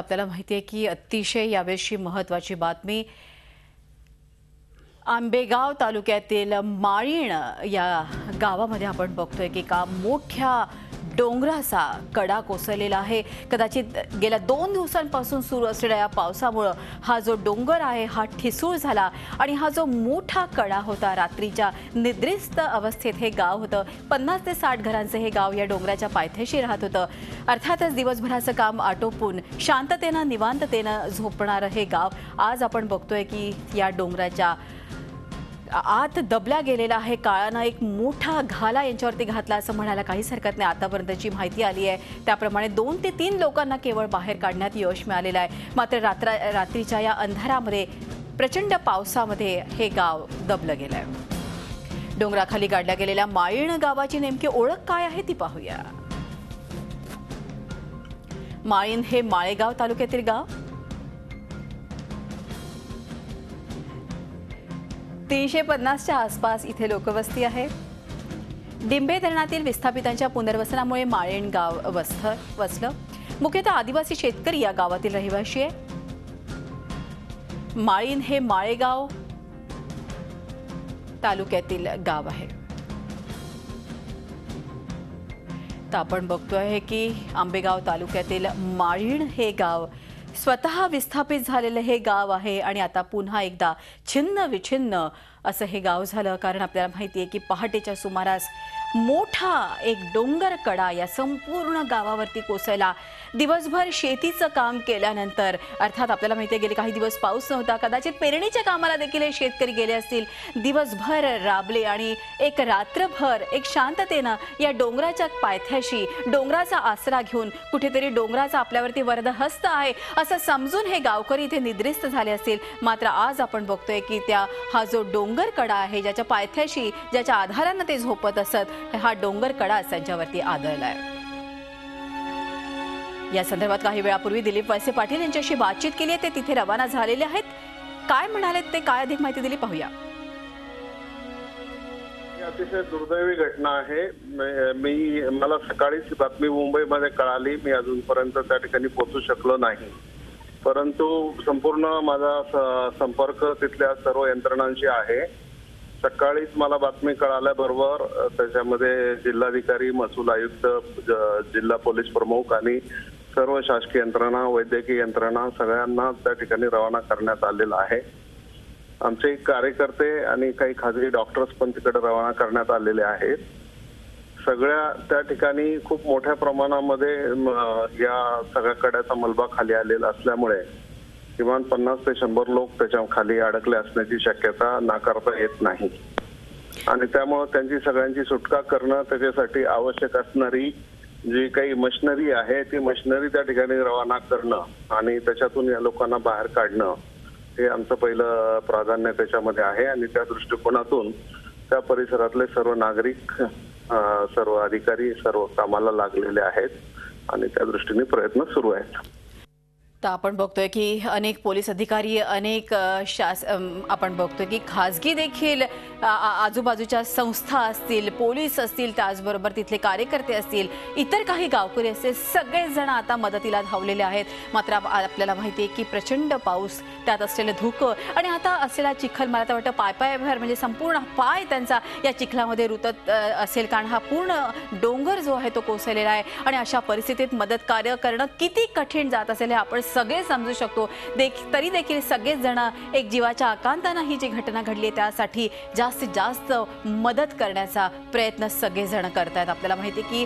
आपल्याला माहिती आहे की अतिशय यावेळी महत्त्वाची बातमी आंबेगाव तालुक्यातील माळीण या गावामध्ये आपण बघतोय की का मोठ्या डोंगराचा कडा कोसळलेला आहे। कदाचित गेल्या 2 दिवसांपासून सुरू असलेल्या या पावसामुळे हा जो डोंगर आहे हा ठिसूळ झाला आणि हा जो मोठा कडा होता रात्रीच्या निद्रिस्त अवस्थेत हे गाव होतं। 50 ते 60 घरांचे हे गाव या डोंगराच्या पायथ्याशी राहत होतं। अर्थातच दिवसभराचं काम आटोपून शांततेने निवांततेने झोपणारं हे गाव आज आपण बघतोय की या डोंगराच्या आत दबला गेलेला आहे। काळानं एक मोठा घाला यांच्यावरती घातला असं म्हणायला काहीच हरकत नाही। आतापर्यंतची माहिती आली आहे त्याप्रमाणे 2 ते 3 लोकांना केवळ बाहेर काढण्यात यश मिळालेलं आहे। मात्र रात्रीच्या या अंधारामध्ये प्रचंड पावसामध्ये हे गाव दबलं गेलं आहे। डोंगराखाली गाडल्या गेलेल्या माळीण गावाची नेमकी ओळख काय आहे ती पाहूया। माळीण हे माळेगाव तालुक्यातील गाव 350च्या आसपास इथे लोकवस्ती आहे। डिंबे धरणातील विस्थापितांच्या पुनर्वसनामुळे माळीण गाव वसलं। मुख्यतः आदिवासी शेतकरी या गावातील रहिवासी आहे। माळीण हे माळेगाव तालुक्यातील गाव आहे। तर आपण बघतोय की आंबेगाव तालुक्यातील माळीण हे गाव स्वतः विस्थापित झालेले हे गाव आहे आणि आता पुन्हा एकदा छिन्न विछिन्न असं हे गाव झालं। कारण आपल्याला माहिती आहे की पहाटेच्या सुमारास मोठा एक डोंगर कडा या संपूर्ण गावावरती कोसळला। दिवसभर शेतीचं काम केल्यानंतर अर्थात आपल्याला माहिती आहे गेले काही दिवस पाऊस नव्हता, कदाचित पेरणीच्या कामाला देखील हे शेतकरी गेले असतील। दिवसभर राबले आणि एक रात्रभर एक शांततेनं या डोंगराच्या पायथ्याशी डोंगराचा आसरा घेऊन कुठेतरी डोंगराचा आपल्यावरती वरदहस्त आहे असं समजून हे गावकरी इथे निद्रिस्त झाले असतील। मात्र आज आपण बघतोय की हा जो डोंगर कडा आहे ज्याच्या पायथ्याशी ज्याच्या आधारानं ते झोपत असत हा डोंगर कडा त्यांच्यावरती आदळलाय। या संदर्भात काही वेळापूर्वी दिलीप वळसे पाटील यांच्याशी बातचीत केली आहे। ते तिथे रवाना झालेले आहेत। काय म्हणाले ते, काय अधिक माहिती दिली पाहूया। अतिशय दुर्दैवी घटना आहे। मला सकाळीच बातमी मुंबईमध्ये कळाली। मी अजूनपर्यंत त्या ठिकाणी पोहोचू शकलो नाही, परंतु संपूर्ण माझा संपर्क तिथल्या सर्व यंत्रणांशी आहे। सकाळीच मला बातमी कळाल्याबरोबर त्याच्यामध्ये जिल्हाधिकारी, महसूल आयुक्त, जिल्हा पोलीस प्रमुख आणि सर्व शासकीय यंत्रणा, वैद्यकीय यंत्रणा सगळ्यांना त्या ठिकाणी रवाना करण्यात आलेला आहे। आमचे कार्यकर्ते आणि काही खाजगी डॉक्टर्स पण तिकडे रवाना करण्यात आलेले आहेत। सगळ्या त्या ठिकाणी खूप मोठ्या प्रमाणामध्ये या सगळ्या कड्याचा मलबा खाली आलेला असल्यामुळे किमान 50 ते 100 लोक त्याच्या खाली अडकले असण्याची शक्यता नाकारता येत नाही आणि त्यामुळे त्यांची सगळ्यांची सुटका करणं, त्याच्यासाठी आवश्यक असणारी जी काही मशिनरी आहे ती मशिनरी त्या ठिकाणी रवाना करणं आणि त्याच्यातून या लोकांना बाहेर काढणं हे आमचं पहिलं प्राधान्य त्याच्यामध्ये आहे। आणि त्या दृष्टिकोनातून त्या परिसरातले सर्व नागरिक, सर्व अधिकारी सर्व कामाला लागलेले आहेत आणि त्या दृष्टीने प्रयत्न सुरू आहेत। तर आपण बघतोय की अनेक पोलीस अधिकारी, अनेक आपण बघतोय की खाजगी देखील आजूबाजूच्या संस्था असतील, पोलीस असतील, त्याचबरोबर तिथले कार्यकर्ते असतील, इतर काही गावकरी असतील, सगळेच जण आता मदतीला धावलेले आहेत। मात्र आपल्याला माहिती आहे की प्रचंड पाऊस, त्यात असलेलं धुकं आणि आता असलेला चिखल, मला तर वाटतं पायभर म्हणजे संपूर्ण पाय त्यांचा या चिखलामध्ये रुतत असेल, कारण हा पूर्ण डोंगर जो आहे तो कोसळलेला आहे आणि अशा परिस्थितीत मदत कार्य करणं किती कठीण जात असेल हे आपण सगळे समजू शकतो। तरी देखील सगळेच जण एक जीवाच्या आकांतानं ही जी घटना घडली त्यासाठी जास्तीत जास्त मदत करण्याचा प्रयत्न सगळे जण करतायत। आपल्याला माहिती आहे की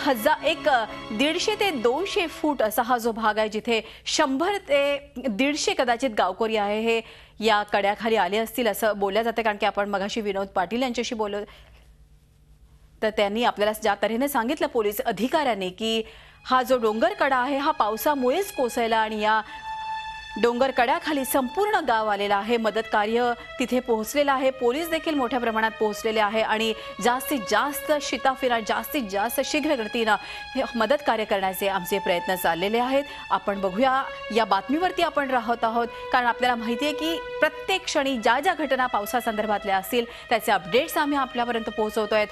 150 ते 200 फूट असा हा जो भाग आहे जिथे 100 ते 150 कदाचित गावकरी आहे हे या कड्याखाली आले असतील असं बोललं जातं। कारण की आपण मगाशी विनोद पाटील यांच्याशी बोललो तर त्यांनी आपल्याला ज्या तऱ्हेने सांगितलं पोलीस अधिकाऱ्यांनी की हा जो डोंगर कडा आहे हा पावसामुळेच कोसळला आणि या डोंगर कड्याखाली संपूर्ण गाव आलेला आहे। मदत कार्य तिथे पोहोचलेलं आहे, पोलीस देखील मोठ्या प्रमाणात पोहोचलेले आहे आणि जास्तीत जास्त शिताफिरा, जास्तीत जास्त शीघ्र गतीनं हे मदत कार्य करण्याचे आमचे प्रयत्न चाललेले आहेत। आपण बघूया, या बातमीवरती आपण राहत आहोत कारण आपल्याला माहिती आहे की प्रत्येक क्षणी ज्या ज्या घटना पावसासंदर्भातल्या असतील त्याचे अपडेट्स आम्ही आपल्यापर्यंत पोहोचवतोय।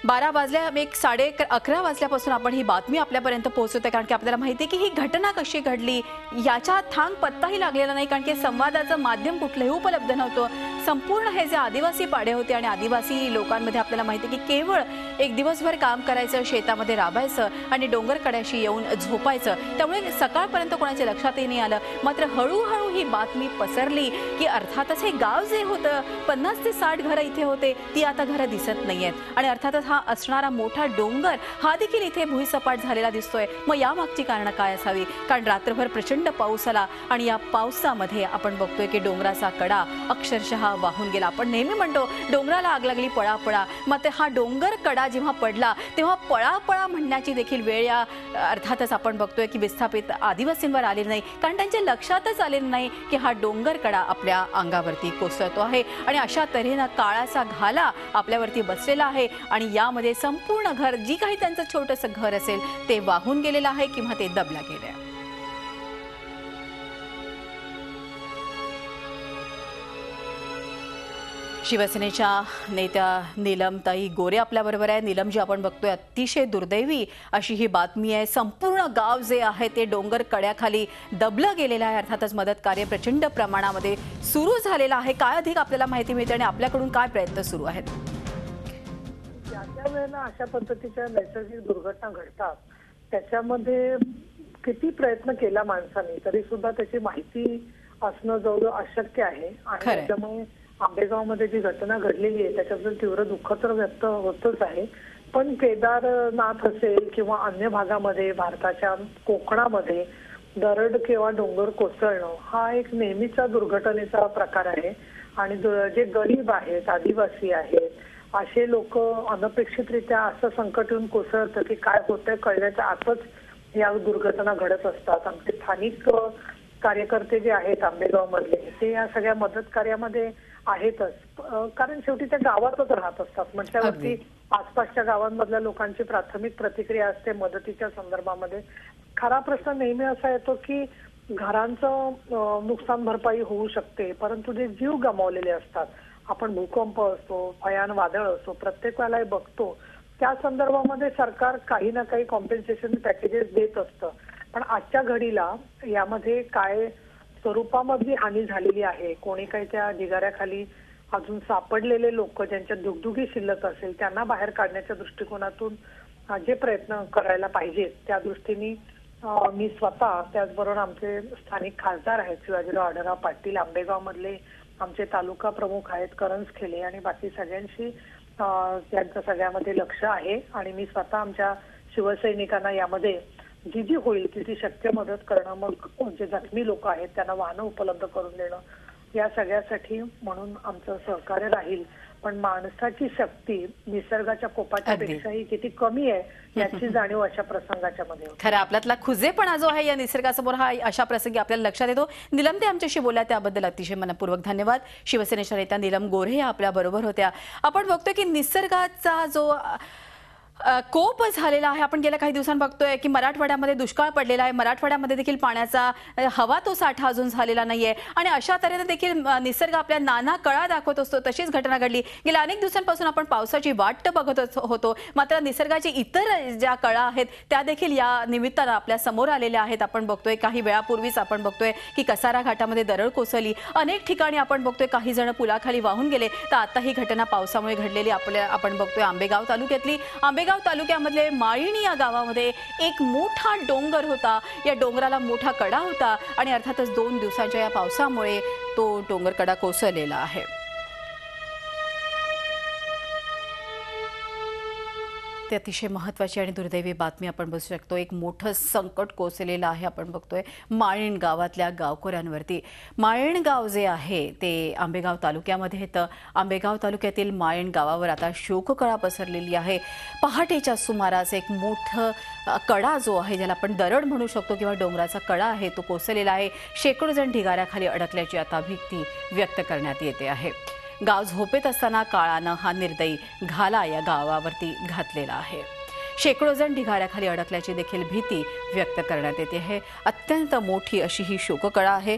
12 वाजल्या, एक 11:30 वाजल्यापासून आपण ही बातमी आपल्यापर्यंत पोहोचवते, कारण की आपल्याला माहिती आहे की ही घटना कशी घडली याचा थांग पत्ताही लागलेला नाही, कारण की संवादाचं माध्यम कुठलंही उपलब्ध नव्हतं. संपूर्ण हे जे आदिवासी पाडे होते आणि आदिवासी लोकांमध्ये आपल्याला माहिती आहे की केवळ एक दिवसभर काम करायचं, शेतामध्ये राबायचं आणि डोंगर कड्याशी येऊन झोपायचं. त्यामुळे सकाळपर्यंत कोणाच्या लक्षातही नाही आलं. मात्र हळूहळू ही बातमी पसरली की अर्थातच हे गाव जे होतं, 50 ते 60 घरं इथे होते, ती आता घरं दिसत नाहीयेत आणि अर्थातच हा असणारा मोठा डोंगर हा देखील इथे भुईसपाट झालेला दिसतोय. मग यामागची कारणं काय असावी? कारण रात्रभर प्रचंड पाऊस आला आणि या पावसामध्ये आपण बघतोय की डोंगराचा कडा अक्षरशः वाहून गेला. आपण नेहमी म्हणतो डोंगराला आग लागली पळा पळा, मग हा डोंगर कडा जेव्हा पडला तेव्हा पळा पळा म्हणण्याची देखील वेळ या अर्थातच आपण बघतोय की विस्थापित आदिवासींवर आलेली नाही, कारण त्यांच्या लक्षातच आलेलं नाही की हा डोंगर कडा आपल्या अंगावरती कोसळतो आहे आणि अशा तऱ्हेनं काळाचा घाला आपल्यावरती बसलेला आहे आणि यामध्ये संपूर्ण घर, जी काही त्यांचं छोटंसं घर असेल ते वाहून गेलेलं आहे किंवा ते दबलं गेलंय. शिवसेनेच्या नेत्या नीलमताई गोरे आपल्याबरोबर आहे. नीलमजी, आपण बघतोय अतिशय दुर्दैवी अशी ही बातमी आहे. संपूर्ण गाव जे आहे ते डोंगर कड्याखाली दबलं गेलेलं आहे. अर्थातच मदत कार्य प्रचंड प्रमाणामध्ये सुरू झालेलं आहे. काय अधिक आपल्याला माहिती मिळते आणि आपल्याकडून काय प्रयत्न सुरू आहेत? ज्या वेळेला अशा पद्धतीच्या नैसर्गिक दुर्घटना घडतात त्याच्यामध्ये किती प्रयत्न केला माणसाने तरी सुद्धा त्याची माहिती असणं जवळ अशक्य आहे. आणि त्याच्यामुळे आंबेगावमध्ये जी घटना घडलेली आहे त्याच्याबद्दल तीव्र दुःख तर व्यक्त होतच आहे. पण केदारनाथ असेल किंवा अन्य भागामध्ये, भारताच्या कोकणामध्ये दरड किंवा डोंगर कोसळणं हा एक नेहमीचा दुर्घटनेचा प्रकार आहे. आणि जे गरीब आहेत, आदिवासी आहेत, असे लोक अनपेक्षितरित्या असं संकट येऊन कोसळतं की काय होतंय कळण्याच्या आतच या दुर्घटना घडत असतात. आमचे स्थानिक कार्यकर्ते जे आहेत आंबेगाव मधले ते या सगळ्या मदत कार्यामध्ये आहेतच, कारण शेवटी त्या गावातच राहत असतात. म्हटल्यावरती आसपासच्या गावांमधल्या लोकांची प्राथमिक प्रतिक्रिया असते मदतीच्या संदर्भामध्ये. खरा प्रश्न नेहमी असा येतो की घरांचं नुकसान भरपाई होऊ शकते, परंतु जे जीव गमावलेले असतात, आपण भूकंप असतो, भयान वादळ असतो, प्रत्येक वेळेला बघतो त्या संदर्भामध्ये सरकार काही ना काही कॉम्पेन्सेशन पॅकेजेस देत असतं. पण आजच्या घडीला यामध्ये काय स्वरूपामधली हानी झालेली आहे, कोणी काही त्या ढिगाऱ्याखाली अजून सापडलेले लोक ज्यांच्या दुगदुगी शिल्लक असेल त्यांना बाहेर काढण्याच्या दृष्टिकोनातून जे प्रयत्न करायला पाहिजेत त्या दृष्टीने मी स्वतः, त्याचबरोबर आमचे स्थानिक खासदार आहेत शिवाजीराव आढळराव पाटील, आंबेगाव मधले आमचे तालुका प्रमुख आहेत करंज खेले आणि बाकी सगळ्यांशी त्यांचं सगळ्यामध्ये लक्ष आहे. आणि मी स्वतः आमच्या शिवसैनिकांना यामध्ये जी जी होईल तिथे शक्य मदत करणं, मग जे जखमी लोक आहेत त्यांना वाहनं उपलब्ध करून देणं, या सगळ्यासाठी म्हणून आमचं सहकार्य राहील. पण माणसाची शक्ती निसर्गाच्या कोपाच्यापेक्षाही किती कमी आहे याची जाणीव अशा प्रसंगाच्या मध्ये होते. खरं आपल्यातला खुजेपणा जो आहे या निसर्गासमोर हा अशा प्रसंगी आपल्याला लक्षात येतो. नीलम, ते आमच्याशी बोलल्या त्याबद्दल अतिशय मनपूर्वक धन्यवाद. शिवसेनेच्या नेत्या नीलम गोरे या आपल्या बरोबर होत्या. आपण बघतोय की निसर्गाचा जो कोप झालेला आहे, आपण गेल्या काही दिवसांत बघतोय की मराठवाड्यामध्ये दुष्काळ पडलेला आहे. मराठवाड्यामध्ये देखील पाण्याचा हवा तो साठा अजून झालेला नाहीये आणि अशा तऱ्हेने देखील निसर्ग आपल्या नाना कळा दाखवत असतो. तशीच घटना घडली. गेल्या अनेक दिवसांपासून आपण पावसाची वाट बघत होतो, मात्र निसर्गाची इतर ज्या कळा आहेत त्या देखील या निमित्तानं आपल्या समोर आलेल्या आहेत. आपण बघतोय काही वेळापूर्वीच आपण बघतोय की कसारा घाटामध्ये दरड कोसळली. अनेक ठिकाणी आपण बघतोय काही जण पुलाखाली वाहून गेले. तर आता ही घटना पावसामुळे घडलेली आपण बघतोय आंबेगाव तालुक्यातली. आंबेगाव तालुक्यामधले माळिणी या गावामध्ये एक मोठा डोंगर होता. या डोंगराला मोठा कडा होता आणि अर्थातच 2 दिवसांच्या या पावसामुळे तो डोंगर कडा कोसळलेला आहे. ते अतिशय महत्त्वाची आणि दुर्दैवी बातमी आपण बघू शकतो. एक मोठं संकट कोसळलेलं आहे. आपण बघतोय माळीण गावातल्या गावकऱ्यांवरती. माळीण गाव जे आहे ते आंबेगाव तालुक्यामध्ये येतं. आंबेगाव तालुक्यातील माळीण गावावर आता शोककळा पसरलेली आहे. पहाटेच्या सुमारास एक मोठं कडा जो आहे, ज्याला आपण दरड म्हणू शकतो किंवा डोंगराचा कडा आहे, तो कोसळलेला आहे. शेकडो जण ढिगाऱ्याखाली अडकल्याची आता भीती व्यक्त करण्यात येते आहे. गाव झोपेत असताना काळानं हा निर्दयी घाला या गावावरती घातलेला आहे. शेकडो जण ढिगाऱ्याखाली अडकल्याची देखील भीती व्यक्त करण्यात येते आहे. अत्यंत मोठी अशी ही शोककळा आहे.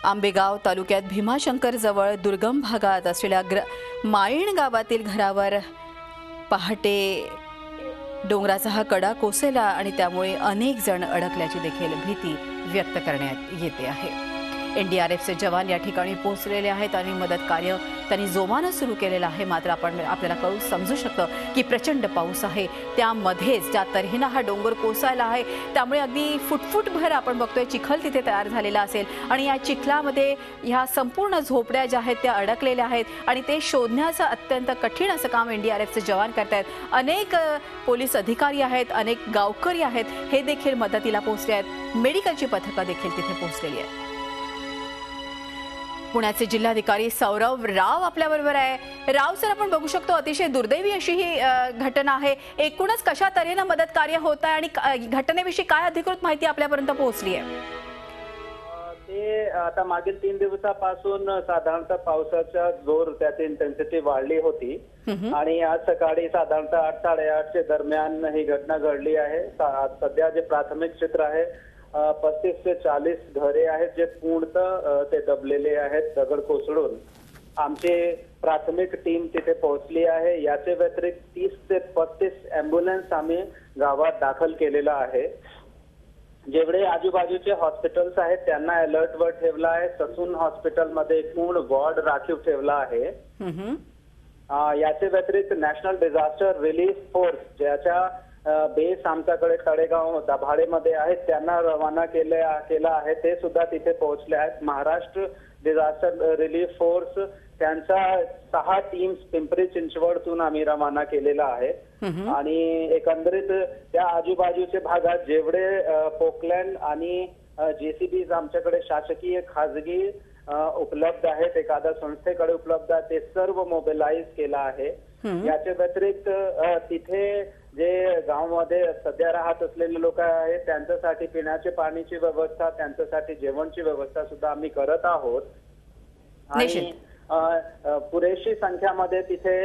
आंबेगाव तालुक्यात भीमाशंकर जवळ दुर्गम भागात असलेल्या माळीण गावातील घरावर पहाटे डोंगराचा हा कडा कोसळला आणि त्यामुळे अनेक जण अडकल्याची देखील भीती व्यक्त करण्यात येते आहे. एनडीआरएफचे जवान या ठिकाणी पोहोचलेले आहेत आणि मदत कार्य त्यांनी जोमानं सुरू केलेलं आहे. मात्र आपल्याला समजू शकतं की प्रचंड पाऊस आहे, त्यामध्येच ज्या तऱ्हेनं हा डोंगर कोसळला आहे त्यामुळे अगदी फुटफुटभर आपण बघतोय चिखल तिथे तयार झालेला असेल आणि या चिखलामध्ये ह्या संपूर्ण झोपड्या ज्या आहेत त्या अडकलेल्या आहेत आणि ते शोधण्याचं अत्यंत कठीण असं काम एनडीआरएफचे जवान करतायत. अनेक पोलीस अधिकारी आहेत, अनेक गावकरी आहेत, हे देखील मदतीला पोहोचले आहेत. मेडिकलची पथकं देखील तिथे पोहोचलेली आहेत. पुण्याचे जिल्हाधिकारी सौरव राव आपल्याबरोबर आहे. राव सर, आपण बघू शकतो अतिशय दुर्दैवी अशी ही घटना आहे. एकूणच कशा तऱ्हेनं मदत कार्य होत आहे आणि घटनेविषयी काय अधिकृत माहिती आपल्यापर्यंत पोहोचली आहे? ते आता मागील 3 दिवसापासून साधारणतः पावसाचा जोर, त्याची इंटेन्सिटी वाढली होती आणि आज सकाळी साधारणतः 8-8:30 दरम्यान ही घटना घडली आहे. सध्या जे प्राथमिक चित्र आहे 35 ते 40 घरे आहेत जे पूर्णतः ते दबलेले आहेत दगड कोसळून. आमची प्राथमिक टीम तिथे पोहोचली आहे. याचे व्यतिरिक्त 30 ते 35 अँब्युलन्स आम्ही गावात दाखल केलेला आहे. जेवढे आजूबाजूचे हॉस्पिटल्स आहेत त्यांना अलर्टवर ठेवला आहे. ससून हॉस्पिटलमध्ये पूर्ण वॉर्ड राखीव ठेवला आहे. याचे व्यतिरिक्त नॅशनल डिझास्टर रिलीफ फोर्स ज्याच्या बेस आमच्याकडे तळेगाव दाभाडेमध्ये आहेत त्यांना रवाना केला आहे. ते सुद्धा तिथे पोहोचले आहेत. महाराष्ट्र डिझास्टर रिलीफ फोर्स त्यांच्या 6 टीम्स पिंपरी चिंचवडतून आम्ही रवाना केलेला आहे आणि एकंदरीत त्या आजूबाजूच्या भागात जेवढे पोकलँड आणि जेसीबीज आमच्याकडे शासकीय खाजगी उपलब्ध आहेत, एखाद्या संस्थेकडे उपलब्ध आहे, ते सर्व मोबिलाइज केला आहे. याच्या व्यतिरिक्त तिथे जे गावामध्ये सध्या राहत असलेले लोक आहेत त्यांच्यासाठी पिण्याच्या पाण्याची व्यवस्था, त्यांच्यासाठी जेवणची व्यवस्था सुद्धा आम्ही करत आहोत आणि पुरेशी संख्यामध्ये तिथे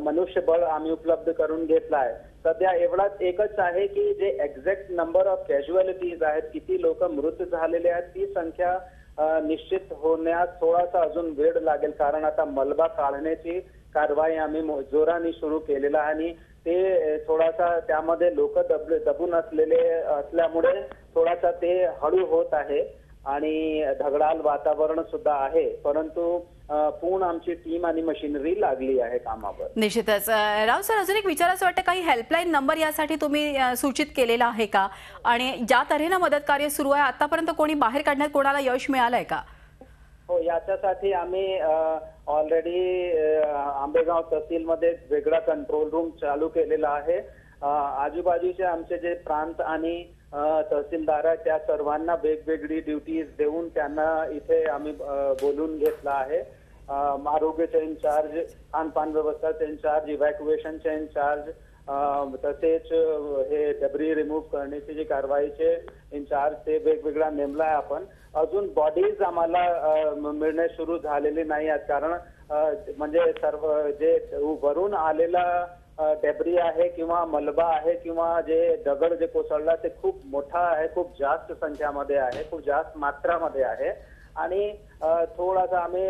मनुष्यबळ आम्ही उपलब्ध करून घेतला आहे. सध्या एवढाच एकच आहे की जे एक्झॅक्ट नंबर ऑफ कॅज्युअलिटीज आहेत, किती लोक मृत झालेले आहेत, ती संख्या निश्चित होण्यास थोडासा अजून वेळ लागेल. कारण आता मलबा काढण्याची कारवाई आम्ही जोराने सुरू केलेला आहे आणि ते थोडासा त्यामध्ये लोक दबून असल्यामुळे थोडासा ते हळू होत आहे आणि ढगडाळ वातावरण सुद्धा आहे. परंतु पूर्ण आमची टीम आणि मशिनरी लागली आहे कामावर. निश्चितच. राव सर, अजून एक विचारायचं वाटतं, काही हेल्पलाईन नंबर यासाठी तुम्ही सूचित केलेला आहे का? आणि ज्या तऱ्हेनं मदत कार्य सुरू आहे आतापर्यंत कोणी बाहेर काढण्यात कोणाला यश मिळालंय का? हो, याच्यासाठी आम्ही ऑलरेडी आंबेगाव तहसीलमध्ये वेगळा कंट्रोल रूम चालू केलेला आहे. आजूबाजूचे आमचे जे प्रांत आणि तहसीलदार आहेत त्या सर्वांना वेगवेगळी ड्युटीज देऊन त्यांना इथे आम्ही बोलून घेतला आहे. आरोग्याचे इन्चार्ज, खानपान व्यवस्थाचे इन्चार्ज, इव्हॅक्युएशनचे इन्चार्ज, तसेच हे डबरी रिमूव्ह करण्याची जी कारवाईचे इन्चार्ज ते वेगवेगळा नेमलाय आपण. अजून बॉडीज आम्हाला मिळणे सुरू झालेले नाही आहेत कारण म्हणजे सर्व जे वरून आलेला डेब्री आहे किंवा मलबा आहे किंवा जे दगड जे कोसळला ते खूप मोठा आहे, खूप जास्त संख्यामध्ये आहे, खूप जास्त मात्रामध्ये आहे आणि थोडासा आम्ही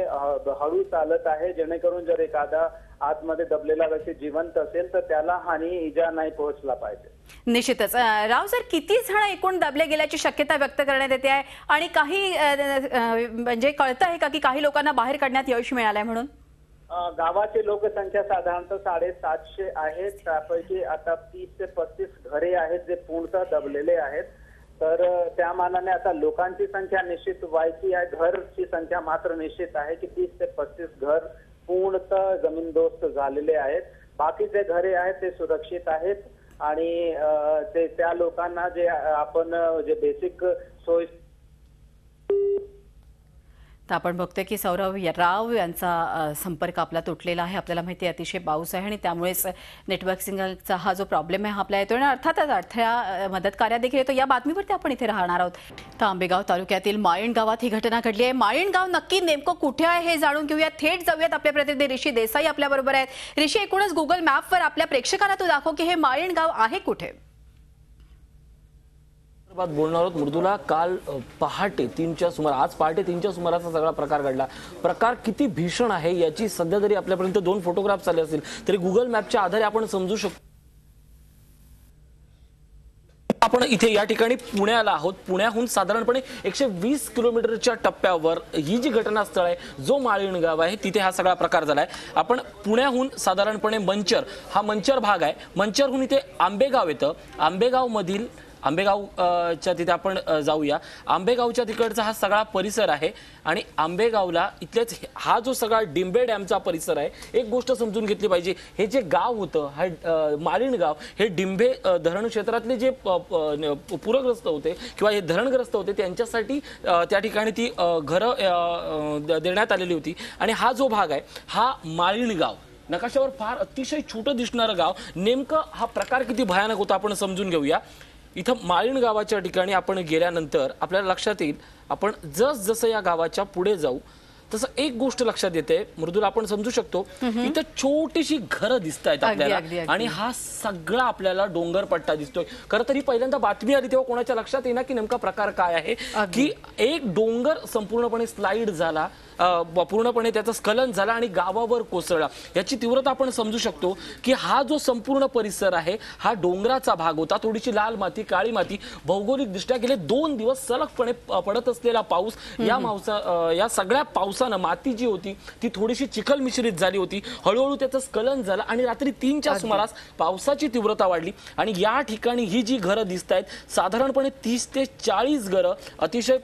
हळू चालत आहे जेणेकरून जर एखादा आतमध्ये दबलेला व्यक्ती जिवंत असेल तर त्याला हानी इजा नाही पोहोचला पाहिजे. निश्चितच. राव सर, किती जण एकूण दबले गेल्याची शक्यता व्यक्त करण्यात येते आहे आणि काही म्हणजे कळतं आहे का की काही लोकांना बाहेर काढण्यात यश मिळालंय म्हणून? गावाची लोकसंख्या साधारणतः 750 आहे. त्यापैकी आता 30 ते 35 घरे आहेत जे पूर्णतः दबलेले आहेत. तर त्या मानाने आता लोकांची संख्या निश्चित व्हायची आहे. घरची संख्या मात्र निश्चित आहे की 30 ते 35 घर पूर्णतः जमीनदोस्त झालेले आहेत. बाकीचे घरे आहेत ते सुरक्षित आहेत आणि ते त्या लोकांना जे आपण जे बेसिक सोय. तर आपण बघतोय की सौरव राव यांचा संपर्क आपला तुटलेला आहे. आपल्याला माहिती आहे अतिशय पाऊस आहे आणि त्यामुळेच नेटवर्क सिग्नलचा हा जो प्रॉब्लेम आहे आपल्या येतो आणि अर्थातच अडथळा मदत कार्यात देखील येतो. या बातमीवरती आपण इथे राहणार आहोत. तर आंबेगाव तालुक्यातील माळीण गावात ही घटना घडली आहे. माळीण गाव नक्की नेमकं कुठे आहे हे जाणून घेऊया. थेट जाऊयात. आपले प्रतिनिधी ऋषी देसाई आपल्याबरोबर आहेत. ऋषी, एकूणच गुगल मॅपवर आपल्या प्रेक्षकांना तू दाखव की हे माळीण गाव आहे कुठे? बात बोलणार आहोत मृदुला. काल पहाटे 3च्या सुमारास, आज पहाटे 3च्या सुमाराचा सगळा प्रकार घडला. प्रकार किती भीषण आहे याची सध्या तरी आपल्यापर्यंत 2 फोटोग्राफ्स आले असतील तरी गुगल मॅपच्या आधारे आपण समजू शकतो. आपण इथे या ठिकाणी पुण्याला आहोत. पुण्याहून साधारणपणे 120 किलोमीटरच्या टप्प्यावर ही जी घटनास्थळ आहे, जो माळीण गाव आहे, तिथे हा सगळा प्रकार झालाय. आपण पुण्याहून साधारणपणे मंचर, हा मंचर भाग आहे, मंचरहून इथे आंबेगाव येतं. आंबेगावच्या तिथे आपण जाऊया. आंबेगावच्या तिकडचा हा सगळा परिसर आहे आणि आंबेगावला इथलेच हा जो सगळा डिंबे डॅमचा परिसर आहे. एक गोष्ट समजून घेतली पाहिजे, हे जे गाव होतं, हा माळीण गाव, हे डिंबे धरण क्षेत्रातले जे पूरग्रस्त होते किंवा हे धरणग्रस्त होते त्यांच्यासाठी त्या ठिकाणी ती घरं देण्यात आलेली होती. आणि हा जो भाग आहे हा माळीण गाव, नकाशावर फार अतिशय छोटं दिसणारं गाव. नेमकं हा प्रकार किती भयानक होता आपण समजून घेऊया. इथं माळीण गावाच्या ठिकाणी आपण गेल्यानंतर आपल्याला लक्षात येईल, आपण जसं या गावाच्या पुढे जाऊ तसं एक गोष्ट लक्षात येते मृदुला, आपण समजू शकतो इथं छोटीशी घरं दिसतायत आपल्याला आणि हा सगळा आपल्याला डोंगर पट्टा दिसतोय. खरं तरी पहिल्यांदा बातमी आली तेव्हा कोणाच्या लक्षात येईना की नेमका प्रकार काय आहे, की एक डोंगर संपूर्णपणे स्लाइड झाला, पूर्णपणे त्याचं स्खलन झालं आणि गावावर कोसळला. याची तीव्रता आपण समजू शकतो की हा जो संपूर्ण परिसर आहे हा डोंगराचा भाग होता. थोडीशी लाल माती, काळी माती, भौगोलिक दृष्ट्या गेले 2 दिवस सलगपणे पडत असलेला पाऊस, या सगळ्या पावसानं माती जी होती ती थोडीशी चिखल मिश्रित झाली होती. हळूहळू त्याचं स्खलन झालं आणि रात्री 3च्या सुमारास पावसाची तीव्रता वाढली आणि या ठिकाणी ही जी घरं दिसत आहेत साधारणपणे 30 ते 40 घरं अतिशय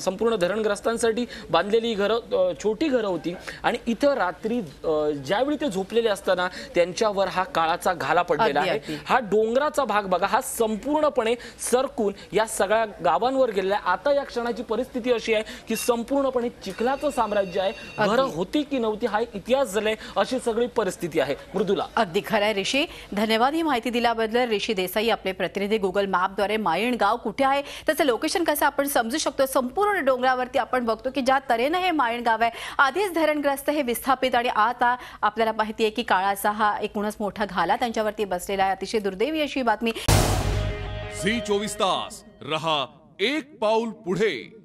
संपूर्ण धरणग्रस्तांसाठी बांधलेली घरं, छोटी घरं होती. आणि इथं रात्री ज्यावेळी ते झोपलेले असताना त्यांच्यावर हा काळाचा घाला पडलेला आहे. हा डोंगराचा भाग बघा, हा संपूर्णपणे सरकून या सगळ्या गावांवर गेलेला आहे. आता या क्षणाची परिस्थिती अशी आहे की संपूर्णपणे चिखलाचं साम्राज्य आहे. घरं होती की नव्हती हा इतिहास झालाय, अशी सगळी परिस्थिती आहे. मृदुला, अगदी खरंय ऋषी, धन्यवाद ही माहिती दिल्याबद्दल. ऋषी देसाई आपले प्रतिनिधी. गुगल मॅपद्वारे माळीण गाव कुठे आहे, त्याचं लोकेशन कसं आपण समजू शकतो. संपूर्ण डोंगरावरती आपण बघतो की ज्या तऱ्हेनं हे माळीण गाव आहे, आधीच धरणग्रस्त, हे विस्थापित, आणि आता आपल्याला माहिती आहे की काळाचा हा एकूणच मोठा घाला त्यांच्यावरती बसलेला आहे. अतिशय दुर्दैवी अशी बातमी. झी 24 तास रहा एक पाऊल पुढे.